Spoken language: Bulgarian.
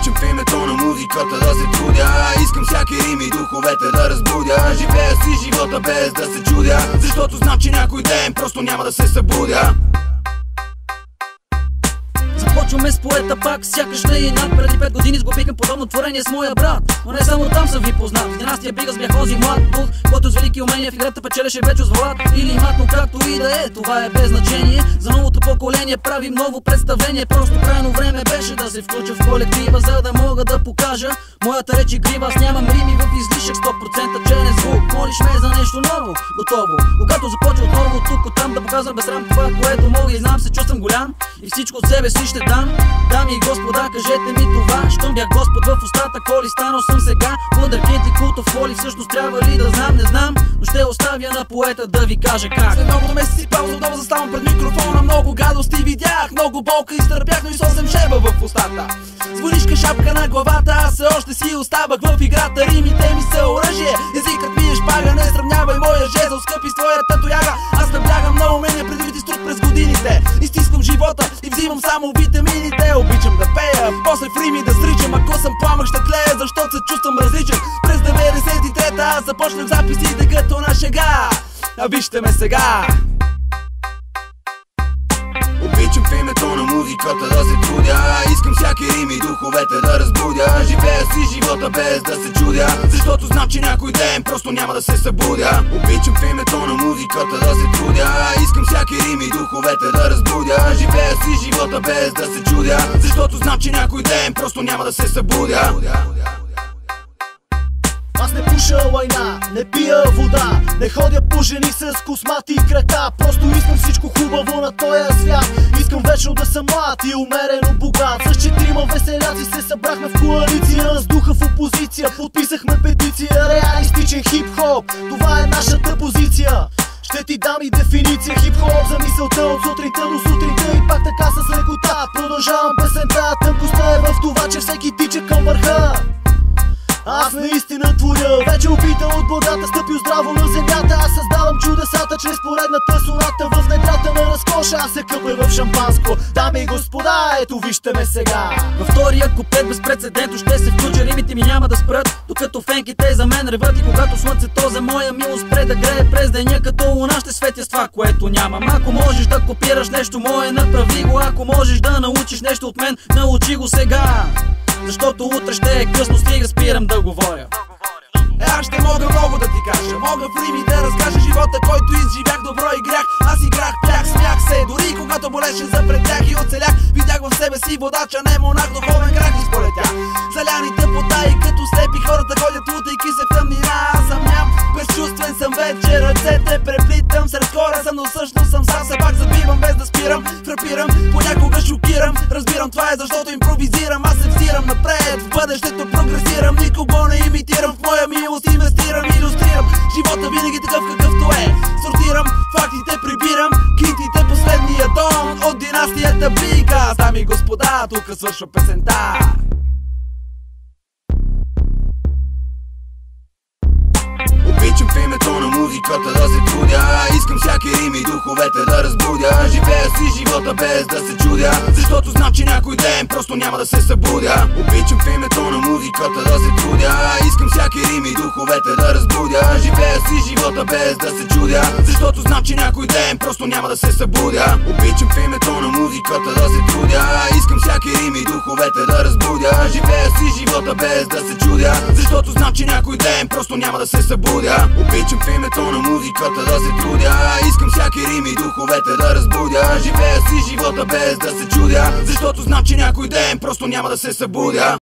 Обичам в името на музиката да се трудя. Искам всяки рим и духовете да разбудя. Живея си живота без да се чудя, защото значи някой ден просто няма да се събудя. Започваме с поета пак, сякаш не и над. Преди 5 години сглобихме подобно творение с моя брат. Но не само там съм ви познат. В династия Бигас бях онзи млад дух, който с велики умения в играта печелеше вече с Влад или Мат, но както и да е, това е без значение. За новото поколение правим ново представление. Просто крайно време беше да се включа в колектива, за да мога да покажа моята реч игрива. Аз нямам рими в излишък 100% черен звук. Молиш ме за нещо ново, готово. Когато започва отново тук оттам да показвам без рам това, което мога и знам, се чувствам голям и всичко от себе си ще дам. Дами и господа, кажете ми това, щом бях Господ в устата, коли станал съм сега. Вундеркинд и култов коли, всъщност трябва ли да знам, не знам, но ще оставя на поета да ви каже как. След много месеци пауза отново заставам пред микрофона. Много гадости видях, много болка изтърпях, но и сосем шеба в устата. Звонишка шапка на главата, аз все още си оставах в играта. Римите ми са оръжие, езикът ми е шпага. Не сравнявай моя жезъл, скъпи, с твоята тояга. Аз наблягам на умения, предвид изтруд през годините. Изтискам живота и взимам само витамините. Обичам да пея, после в рими да сричам. Ако съм пламък ще тлея, защото се чувствам различен. През 93-та аз започнах записите като на шега. А вижте ме сега. Обичам в името на музиката да се трудя. Искам всяки рим и духовете да разбудя. Живея си живота без да се чудя, защото значи някой ден просто няма да се събудя. Обичам в името на музиката да се трудя. Искам всяки рим и духовете да разбудя. Живея си живота без да се чудя, защото значи някой ден просто няма да се събудя. Аз не пуша лайна, не пия вода, не ходя по жени с космати крака. Просто искам всичко хубаво на този свят. Искам вечно да съм млад и умерено богат. С 4 веселяци се събрахме в коалиция, с духа в опозиция подписахме петиция. Реалистичен хип-хоп, това е нашата позиция. Ще ти дам и дефиниция. Хип-хоп за мисълта от сутринта до сутринта и пак така с лекота. Продължавам песента, тънкостта е в това, че всеки тича към върха. Аз наистина творя, вече опитал от благата, стъпил здраво на земята. Аз създавам чудесата чрез поредната соната. В недрата на разкоша аз се къпя в шампанско. Дами и господа, ето вижте ме сега. Във втория куплет безпрецедентно ще се включа. Римите ми няма да спрат, докато фенките за мен реват. И когато слънцето за моя милост спре да грее през деня, като луна ще светя с това, което нямам. Ако можеш да копираш нещо мое, направи го. Ако можеш да научиш нещо от мен, научи го сега. Защото утре ще е късно, стига спирам да говоря. Аз ще мога много да ти кажа, мога в рими да разкажа живота, който изживях, добро и грях. Аз играх, пях, смях се, дори когато болеше за пред тях и оцелях. Видях в себе си водача, не монах, духовен крак и сполетях. Заляните потаи като слепи, хората ходят лутайки се в тъмнина. Аз съм ням, безчувствен съм вече, ръцете преплитам. Сред хора съм, но всъщност съм сам, се пак забивам без да спирам. Фрапирам, понякога шокирам, разбирам това е защото импровизирам. Аз се взирам напред, в бъдещето прогресирам, никого не имитирам, в моя милост инвестирам, илюстрирам живота винаги такъв какъвто е. Сортирам, фактите прибирам, китите последния тон от династията Бигас. Дами и господа, тук свършва песента. Обичам в името на музиката да се трудя. Искам всяки рим и духовете да разбудя. Живея си живота без да се чудя, защото значи някой ден просто няма да се събудя. Обичам в името на музиката да се трудя. Искам всяки рим и духовете да разбудя. Живея си живота без да се чудя, защото значи някой ден просто няма да се събудя. Обичам в името на музиката да се трудя. Искам всяки рим и духовете да разбудя. Живея си живота без да се чудя, защото значи някой ден просто няма да се събудя. Обичам в името на музиката да се трудя. Искам всяки рим и духовете да разбудя. Живея си живота без да се чудя, защото значи някой ден просто няма да се събудя.